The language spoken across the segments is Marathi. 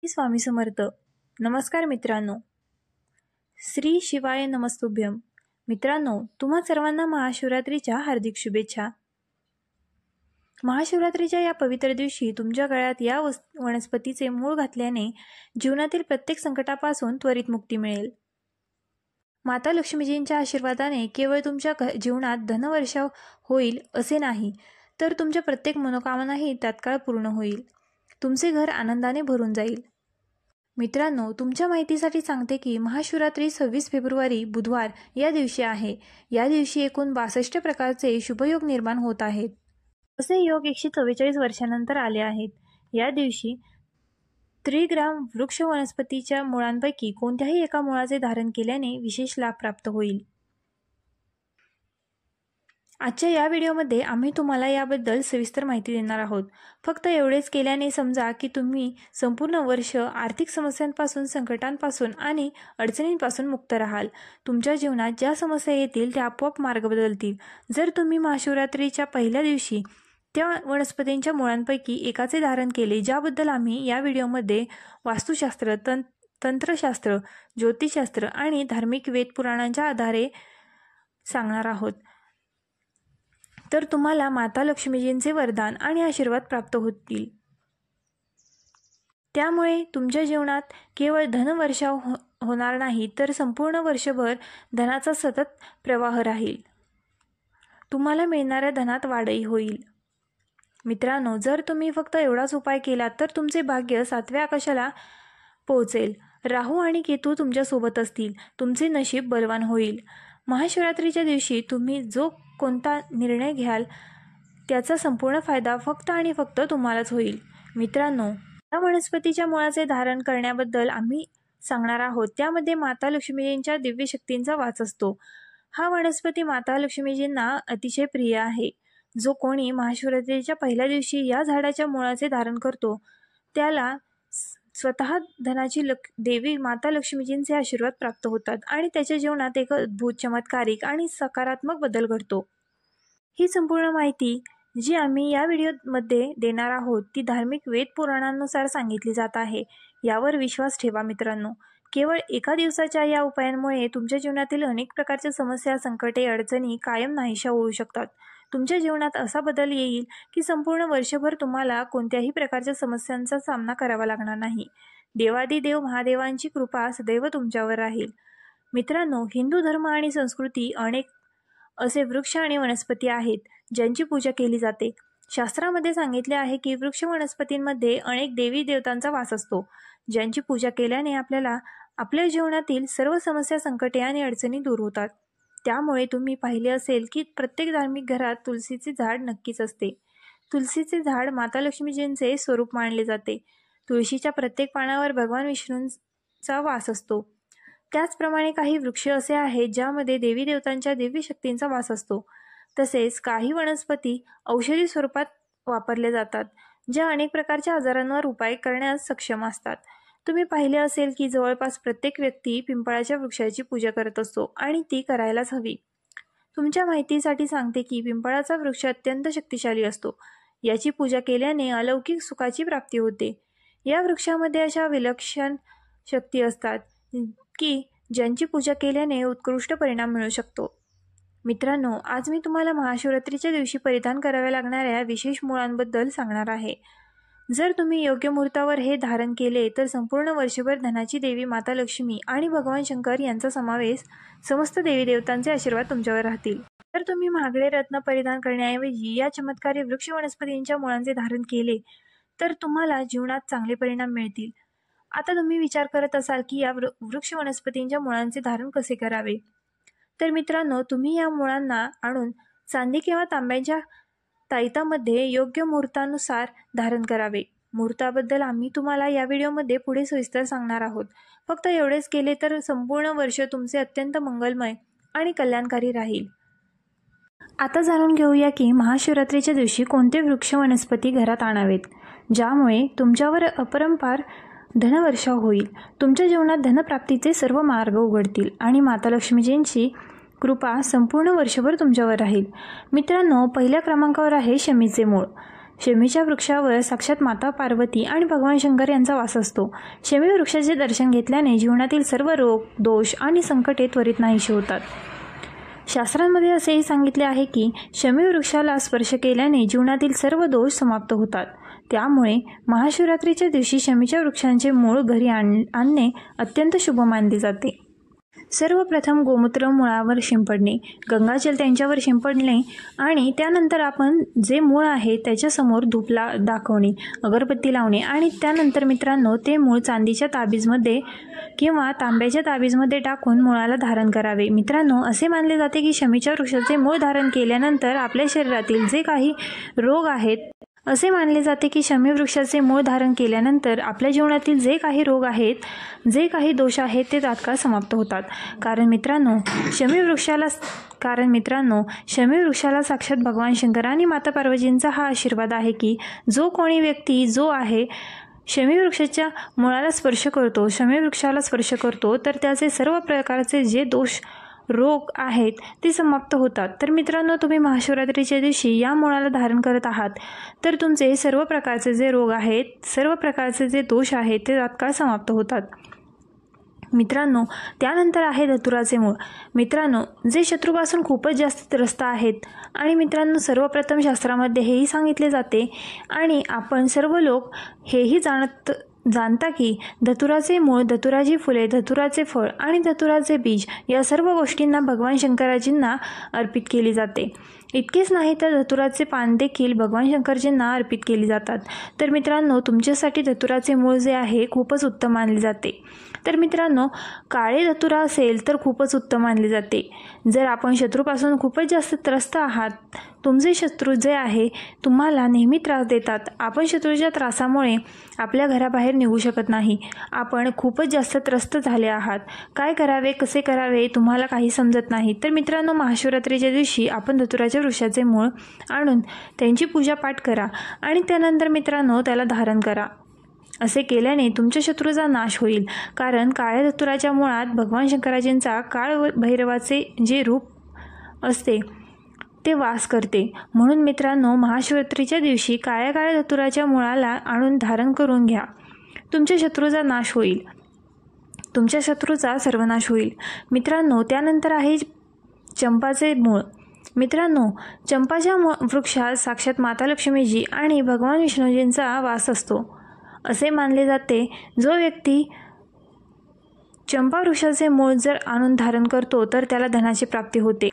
स्वामी समर्थ. नमस्कार मित्रांनो. श्री शिवाय नमस्तुभ्यम. मित्रांनो, तुम्हा सर्वांना महाशिवरात्रीच्या हार्दिक शुभेच्छा. महाशिवरात्रीच्या या पवित्र दिवशी तुमच्या गळ्यात या वनस्पतीचे मूळ घातल्याने जीवनातील प्रत्येक संकटापासून त्वरित मुक्ती मिळेल. माता लक्ष्मीजींच्या आशीर्वादाने केवळ तुमच्या जीवनात धनवर्षाव होईल असे नाही, तर तुमच्या प्रत्येक मनोकामनाही तात्काळ पूर्ण होईल. तुमचे घर आनंदाने भरून जाईल. मित्रांनो, तुमच्या माहितीसाठी सांगते की महाशिवरात्री 26 फेब्रुवारी बुधवार या दिवशी आहे. या दिवशी एकूण 62 प्रकारचे शुभयोग निर्माण होत आहेत. असे योग 144 वर्षानंतर आले आहेत. या दिवशी त्रिग्राम वृक्ष वनस्पतीच्या मुळांपैकी कोणत्याही एका मुळाचे धारण केल्याने विशेष लाभ प्राप्त होईल. आजच्या या व्हिडिओमध्ये आम्ही तुम्हाला याबद्दल सविस्तर माहिती देणार आहोत. फक्त एवढेच केल्याने समजा की तुम्ही संपूर्ण वर्ष आर्थिक समस्यांपासून, संकटांपासून आणि अडचणींपासून मुक्त राहाल. तुमच्या जीवनात ज्या समस्या येतील त्या आपोआप मार्ग बदलतील. जर तुम्ही महाशिवरात्रीच्या पहिल्या दिवशी त्या वनस्पतींच्या मुळांपैकी एकाचे धारण केले, ज्याबद्दल आम्ही या व्हिडिओमध्ये वास्तुशास्त्र, तंत्रशास्त्र, ज्योतिषशास्त्र आणि धार्मिक वेदपुराणांच्या आधारे सांगणार आहोत, तर तुम्हाला माता लक्ष्मीजींचे वरदान आणि आशीर्वाद प्राप्त होतील. त्यामुळे तुमच्या जीवनात केवळ धनवर्षाव होणार नाही, तर संपूर्ण वर्षभर धनाचा सतत प्रवाह राहील. तुम्हाला मिळणाऱ्या धनात वाढही होईल. मित्रांनो, जर तुम्ही फक्त एवढाच उपाय केला तर तुमचे भाग्य 7व्या आकाशाला पोहोचेल. राहू आणि केतू तुमच्या सोबत असतील. तुमचे नशीब बलवान होईल. महाशिवरात्रीच्या दिवशी तुम्ही जो कोणता निर्णय घ्याल त्याचा संपूर्ण फायदा फक्त आणि फक्त तुम्हालाच होईल. मित्रांनो, या वनस्पतीच्या मुळाचे धारण करण्याबद्दल आम्ही सांगणार आहोत. त्यामध्ये माता लक्ष्मीजींच्या दिव्य शक्तींचा वास असतो. हा वनस्पती माता लक्ष्मीजींना अतिशय प्रिय आहे. जो कोणी महाशिवरात्रीच्या पहिल्या दिवशी या झाडाच्या मुळाचे धारण करतो त्याला स्वतः धनाची देवी माता लक्ष्मीजींचे आशीर्वाद प्राप्त होतात आणि त्याच्या जीवनात एक अद्भुत, चमत्कारिक आणि सकारात्मक बदल घडतो. ही संपूर्ण माहिती जी आम्ही या व्हिडिओमध्ये देणार आहोत ती धार्मिक वेद पुराणांनुसार सांगितली जात आहे. यावर विश्वास ठेवा मित्रांनो. केवळ एका दिवसाच्या या उपायांमुळे तुमच्या जीवनातील अनेक प्रकारच्या समस्या, संकटे, अडचणी कायम नाहीशा होऊ शकतात. तुमच्या जीवनात असा बदल येईल की संपूर्ण वर्षभर तुम्हाला कोणत्याही प्रकारच्या समस्यांचा सामना करावा लागणार नाही. देवादिदेव महादेवांची कृपा सदैव तुमच्यावर राहील. मित्रांनो, हिंदू धर्म आणि संस्कृती अनेक असे वृक्ष आणि वनस्पती आहेत ज्यांची पूजा केली जाते. शास्त्रामध्ये सांगितले आहे की वृक्ष वनस्पतींमध्ये अनेक देवी देवतांचा वास असतो, ज्यांची पूजा केल्याने आपल्याला आपल्या जीवनातील सर्व समस्या, संकटे आणि अडचणी दूर होतात. त्यामुळे तुम्ही पाहिले असेल की प्रत्येक धार्मिक घरात तुळशीचे झाड नक्कीच असते. तुळशीचे झाड माता लक्ष्मीजींचे स्वरूप मानले जाते. तुळशीच्या प्रत्येक पानावर भगवान विष्णूंचा वास असतो. त्याचप्रमाणे काही वृक्ष असे आहेत ज्यामध्ये देवी देवतांच्या दिव्य शक्तींचा वास असतो. तसेच काही वनस्पती औषधी स्वरूपात वापरले जातात, ज्या अनेक प्रकारच्या आजारांवर उपाय करण्यास सक्षम असतात. तुम्ही पाहिले असेल की जवळपास प्रत्येक व्यक्ती पिंपळाच्या वृक्षाची पूजा करत असतो आणि ती करायलाच हवी. तुमच्या माहितीसाठी सांगते की पिंपळाचा वृक्ष अत्यंत शक्तिशाली असतो. याची पूजा केल्याने अलौकिक सुखाची प्राप्ती होते. या वृक्षामध्ये अशा विलक्षण शक्ती असतात की ज्यांची पूजा केल्याने उत्कृष्ट परिणाम मिळू शकतो. मित्रांनो, आज मी तुम्हाला महाशिवरात्रीच्या दिवशी परिधान कराव्या लागणाऱ्या विशेष मुळांबद्दल सांगणार आहे. जर तुम्ही योग्य मुहूर्तावर हे धारण केले तर संपूर्ण वर्षभर धनाची देवी माता लक्ष्मी आणि भगवान शंकर यांचा समावेश समस्त देवी देवतांचे आशीर्वाद तुमच्यावर राहतील. जर तुम्ही महागडे रत्न परिधान करण्याऐवजी या चमत्कारी वृक्ष वनस्पतींच्या मुळांचे धारण केले तर तुम्हाला जीवनात चांगले परिणाम मिळतील. आता तुम्ही विचार करत असाल की या वृक्ष वनस्पतींच्या मुळांचे धारण कसे करावे. तर मित्रांनो, तुम्ही या मुळांना आणून चांदी किंवा तांब्याच्या ताईतामध्ये योग्य मुहूर्तानुसार धारण करावे. मुहूर्ताबद्दल आम्ही तुम्हाला या व्हिडिओमध्ये पुढे सविस्तर सांगणार आहोत. फक्त एवढेच केले तर संपूर्ण वर्ष तुमचे अत्यंत मंगलमय आणि कल्याणकारी राहील. आता जाणून घेऊया की महाशिवरात्रीच्या दिवशी कोणते वृक्ष वनस्पती घरात आणावेत, ज्यामुळे तुमच्यावर अपरंपार धनवर्षाव होईल. तुमच्या जीवनात धनप्राप्तीचे सर्व मार्ग उघडतील आणि माता लक्ष्मीजींची कृपा संपूर्ण वर्षभर तुमच्यावर राहील. मित्रांनो, पहिल्या क्रमांकावर आहे शमीचे मूळ. शमीच्या वृक्षावर साक्षात माता पार्वती आणि भगवान शंकर यांचा वास असतो. शमी वृक्षाचे दर्शन घेतल्याने जीवनातील सर्व रोग, दोष आणि संकटे त्वरित नाहीशी होतात. शास्त्रांमध्ये असेही सांगितले आहे की शमी वृक्षाला स्पर्श केल्याने जीवनातील सर्व दोष समाप्त होतात. त्यामुळे महाशिवरात्रीच्या दिवशी शमीच्या वृक्षांचे मूळ घरी आणणे अत्यंत शुभ मानले जाते. सर्वप्रथम गोमूत्र मुळावर शिंपडणे, गंगाजल त्यांच्यावर शिंपडणे आणि त्यानंतर आपण जे मूळ आहे त्याच्यासमोर धूप दाखवणे, अगरबत्ती लावणे आणि त्यानंतर मित्रांनो ते मूळ चांदीच्या ताबीजमध्ये किंवा तांब्याच्या ताबीजमध्ये टाकून मुळाला धारण करावे. मित्रांनो, असे मानले जाते की शमीच्या वृक्षाचे मूळ धारण केल्यानंतर आपल्या शरीरातील जे काही रोग आहेत असे मानले जाते की शमी वृक्षाचे मूळ धारण केल्यानंतर आपल्या जीवनातील जे काही रोग आहेत, जे काही दोष आहेत ते तात्काळ समाप्त होतात. कारण मित्रांनो शमी वृक्षाला साक्षात भगवान शंकर आणि माता पार्वतींचा हा आशीर्वाद आहे की जो कोणी व्यक्ती जो आहे शमी वृक्षाच्या मुळाला स्पर्श करतो, शमी वृक्षाला स्पर्श करतो तर त्याचे सर्व प्रकारचे जे दोष रोग आहेत ते समाप्त होतात. तर मित्रांनो, तुम्ही महाशिवरात्रीच्या दिवशी या मुळाला धारण करत आहात तर तुमचे सर्व प्रकारचे जे रोग आहेत, सर्व प्रकारचे जे दोष आहेत ते तात्काळ समाप्त होतात. मित्रांनो, त्यानंतर आहे धतुराचे मूळ. मित्रांनो, जे शत्रूपासून खूपच जास्त त्रस्त आहेत आणि मित्रांनो सर्वप्रथम शास्त्रामध्ये हेही सांगितले जाते आणि आपण सर्व लोक हेही जाणता की धतुराचे मूळ, धतुराची फुले, धतुराचे फळ आणि धतुराचे बीज या सर्व गोष्टींना भगवान शंकराजींना अर्पित केली जाते. इतकेच नाही तर धतुराचे पान देखील भगवान शंकरजींना अर्पित केली जातात. तर मित्रांनो, तुमच्यासाठी धतुराचे मूळ जे आहे खूपच उत्तम मानले जाते. तर मित्रांनो, काळे धतुरा असेल तर खूपच उत्तम मानले जाते. जर आपण शत्रूपासून खूपच जास्त त्रस्त आहात, तुमचे शत्रू जे आहे तुम्हाला नेहमी त्रास देतात, आपण शत्रूच्या त्रासामुळे आपल्या घराबाहेर निघू शकत नाही, आपण खूपच जास्त त्रस्त झाले आहात, काय करावे कसे करावे तुम्हाला काही समजत नाही, तर मित्रांनो महाशिवरात्रीच्या दिवशी आपण धतुराच्या वृक्षाचे मूळ आणून त्यांची पूजापाठ करा आणि त्यानंतर मित्रांनो त्याला धारण करा. असे केल्याने तुमच्या शत्रूचा नाश होईल. कारण काळ्या धतुराच्या मुळात भगवान शंकराजींचा काळ भैरवाचे जे रूप असते ते वास करते. म्हणून मित्रांनो, महाशिवरात्रीच्या दिवशी काळ्या धतुराच्या मुळाला आणून धारण करून घ्या. तुमच्या शत्रूचा नाश होईल, तुमच्या शत्रूचा सर्वनाश होईल. मित्रांनो, त्यानंतर आहे चंपाचे मूळ. मित्रांनो, चंपाच्या वृक्षात साक्षात माता लक्ष्मीजी आणि भगवान विष्णूजींचा वास असतो. असे मानले जाते जो व्यक्ती चंपा वृक्षाचे मूळ जर आणून धारण करतो तर त्याला धनाची प्राप्ती होते,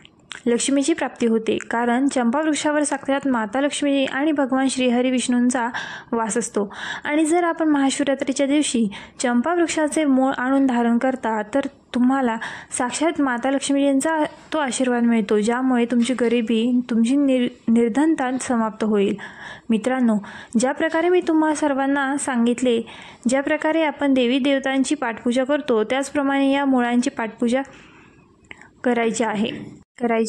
लक्ष्मीची प्राप्ती होते. कारण चंपा वृक्षावर साक्षात माता लक्ष्मी आणि भगवान श्रीहरी विष्णूंचा वास असतो. आणि जर आपण महाशिवरात्रीच्या दिवशी चंपा वृक्षाचे मूळ आणून धारण करता तर तुम्हाला साक्षात माता लक्ष्मीजींचा तो आशीर्वाद मिळतो, ज्यामुळे तुमची गरिबी, तुमची निर्धनता समाप्त होईल. मित्रांनो, ज्या प्रकारे मी तुम्हा सर्वांना सांगितले, ज्या प्रकारे आपण देवी देवतांची पाठपूजा करतो त्याचप्रमाणे या मुळांची पाठपूजा करायची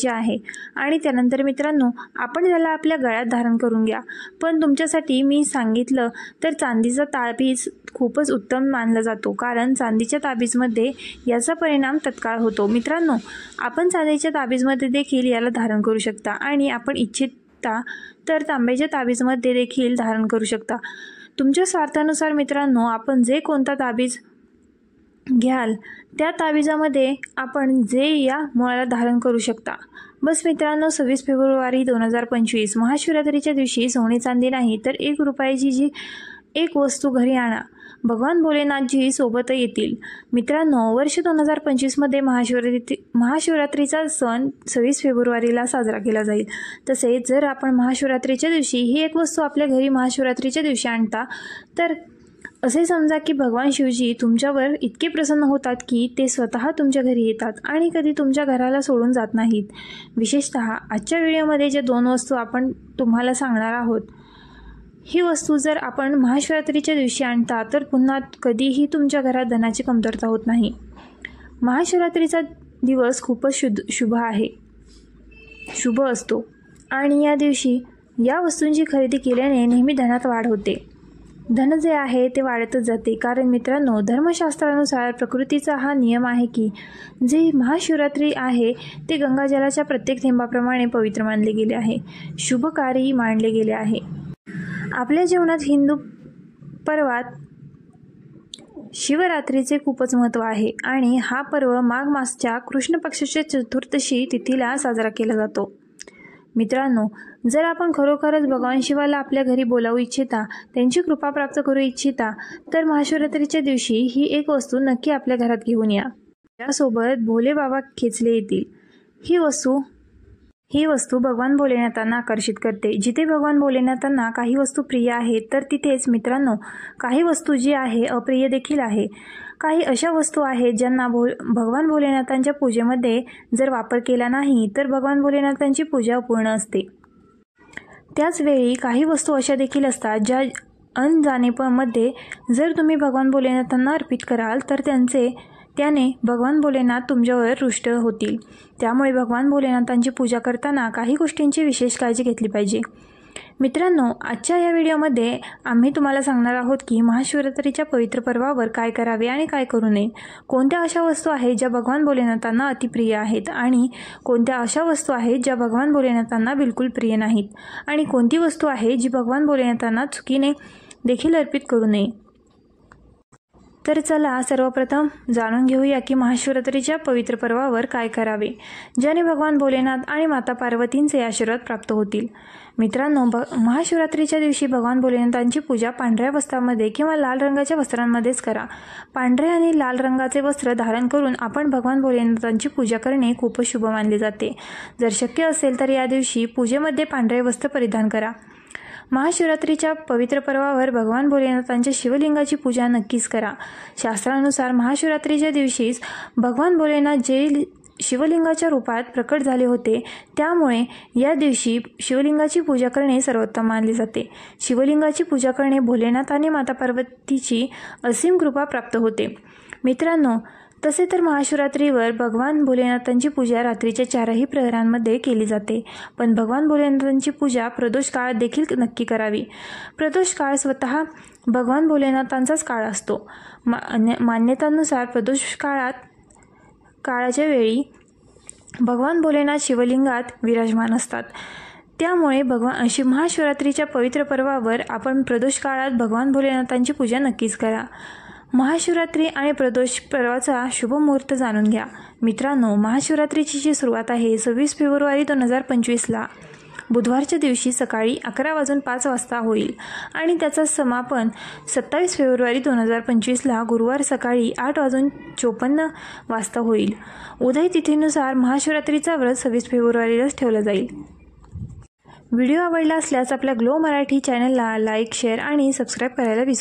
आहे. आणि त्यानंतर मित्रांनो आपण त्याला आपल्या गळ्यात धारण करून घ्या. पण तुमच्यासाठी मी सांगितलं तर चांदीचा ताबीज खूपच उत्तम मानला जातो, कारण चांदीच्या ताबीजमध्ये याचा परिणाम तत्काळ होतो. मित्रांनो, आपण चांदीच्या ताबीजमध्ये देखील याला धारण करू शकता आणि आपण इच्छिता तर तांब्याच्या ताबीजमध्ये देखील धारण करू शकता. तुमच्या स्वार्थानुसार मित्रांनो आपण जे कोणता ताबीज घ्याल त्या ताबीजामध्ये आपण जे या मुळाला धारण करू शकता. बस मित्रांनो, 26 फेब्रुवारी 2025 महाशिवरात्रीच्या दिवशी सोने चांदी नाही तर 1 रुपयाची जी एक वस्तू घरी आणा, भगवान भोलेनाथजी सोबत येतील. मित्रांनो, वर्ष 2025मध्ये महाशिवरात्रीचा सण 26 फेब्रुवारीला साजरा केला जाईल. तसेच जर आपण महाशिवरात्रीच्या दिवशी ही एक वस्तू आपल्या घरी महाशिवरात्रीच्या दिवशी आणता तर असे समजा की भगवान शिवजी तुमच्यावर इतके प्रसन्न होतात की ते स्वतः तुमच्या घरी येतात आणि कधी तुमच्या घराला सोडून जात नाहीत. विशेषतः आजच्या व्हिडिओमध्ये जे 2 वस्तू आपण तुम्हाला सांगणार आहोत, ही वस्तू जर आपण महाशिवरात्रीच्या दिवशी आणता तर पुन्हा कधीही तुमच्या घरात धनाची कमतरता होत नाही. महाशिवरात्रीचा दिवस खूपच शुभ असतो आणि या दिवशी या वस्तूंची खरेदी केल्याने नेहमी धनात वाढ होते. धन जे आहे ते वाढतच जाते. कारण मित्रांनो, धर्मशास्त्रानुसार प्रकृतीचा हा नियम आहे की जे महाशिवरात्री आहे ते गंगाजलाच्या प्रत्येक थेंबाप्रमाणे पवित्र मानले गेले आहे, शुभकारी मानले गेले आहे. आपल्या जीवनात हिंदू पर्वात शिवरात्रीचे खूपच महत्त्व आहे आणि हा पर्व माघ मासच्या कृष्ण पक्षाच्या चतुर्दशी तिथीला साजरा केला जातो. मित्रांनो, जर आपण खरोखरच भगवान शिवाला आपल्या घरी बोलावू इच्छिता, त्यांची कृपा प्राप्त करू इच्छिता, तर महाशिवरात्रीच्या दिवशी ही एक वस्तू नक्की आपल्या घरात घेऊन या. त्यासोबत भोले बाबा खेचले येतील. ही वस्तू भगवान भोलेनाथांना आकर्षित करते. जिथे भगवान भोलेनाथांना काही वस्तू प्रिय आहेत, तर तिथेच मित्रांनो काही वस्तू जी आहे अप्रिय देखील आहे. काही अशा वस्तू आहेत ज्यांना भगवान भोलेनाथांच्या पूजेमध्ये जर वापर केला नाही तर भगवान भोलेनाथांची पूजा अपूर्ण असते. त्याचवेळी काही वस्तू अशा देखील असतात ज्या अनजाणेपणामध्ये जर तुम्ही भगवान भोलेनाथांना अर्पित कराल तर त्याने भगवान भोलेनाथ तुमच्यावर रुष्ट होतील. त्यामुळे भगवान भोलेनाथांची पूजा करताना काही गोष्टींची विशेष काळजी घेतली पाहिजे. मित्रांनो, आजच्या या व्हिडिओमध्ये आम्ही तुम्हाला सांगणार आहोत की महाशिवरात्रीच्या पवित्र पर्वावर काय करावे आणि काय करू नये. कोणत्या अशा वस्तू आहेत ज्या भगवान भोलेनाथांना अतिप्रिय आहेत आणि कोणत्या अशा वस्तू आहेत ज्या भगवान भोलेनाथांना बिलकुल प्रिय नाहीत आणि कोणती वस्तू आहे जी भगवान भोलेनाथांना चुकीने देखील अर्पित करू नये. तर चला सर्वप्रथम जाणून घेऊया की महाशिवरात्रीच्या पवित्र पर्वावर काय करावे, ज्याने भगवान भोलेनाथ आणि माता पार्वतींचे आशीर्वाद प्राप्त होतील. मित्रांनो, महाशिवरात्रीच्या दिवशी भगवान भोलेनाथांची पूजा पांढऱ्या वस्त्रामध्ये किंवा लाल रंगाच्या वस्त्रांमध्येच करा. पांढरे आणि लाल रंगाचे वस्त्र धारण करून आपण भगवान भोलेनाथांची पूजा करणे खूपच शुभ मानले जाते. जर शक्य असेल तर या दिवशी पूजेमध्ये पांढरे वस्त्र परिधान करा. महाशिवरात्रीच्या पवित्र पर्वावर भगवान भोलेनाथांच्या शिवलिंगाची पूजा नक्कीच करा. शास्त्रानुसार महाशिवरात्रीच्या दिवशीच भगवान भोलेनाथ जे शिवलिंगाच्या रूपात प्रकट झाले होते, त्यामुळे या दिवशी शिवलिंगाची पूजा करणे सर्वोत्तम मानले जाते. शिवलिंगाची पूजा करणे भोलेनाथ आणि माता पार्वतीची असीम कृपा प्राप्त होते. मित्रांनो, तसे तर महाशिवरात्रीवर भगवान भोलेनाथांची पूजा रात्रीच्या 4ही प्रहरांमध्ये केली जाते, पण भगवान भोलेनाथांची पूजा प्रदोष काळात देखील नक्की करावी. प्रदोष काळ स्वतः भगवान भोलेनाथांचाच काळ असतो. मान्यतांनुसार प्रदोष काळाच्या वेळी भगवान भोलेनाथ शिवलिंगात विराजमान असतात. त्यामुळे महाशिवरात्रीच्या पवित्र पर्वावर आपण प्रदोष काळात भगवान भोलेनाथांची पूजा नक्कीच करा. महाशिवरात्री आणि प्रदोष पर्वाचा शुभ मुहूर्त जाणून घ्या. मित्रांनो, महाशिवरात्रीची जी सुरुवात आहे 26 फेब्रुवारी 2025ला बुधवारच्या दिवशी सकाळी 11:05 वाजता होईल आणि त्याचा समापन 27 फेब्रुवारी 2025ला गुरुवार सकाळी 8:54 वाजता होईल. उदय तिथीनुसार महाशिवरात्रीचा व्रत 26 फेब्रुवारीलाच ठेवला जाईल. व्हिडिओ आवडला असल्यास आपल्या ग्लो मराठी चॅनलला लाईक, शेअर आणि सबस्क्राईब करायला विसरू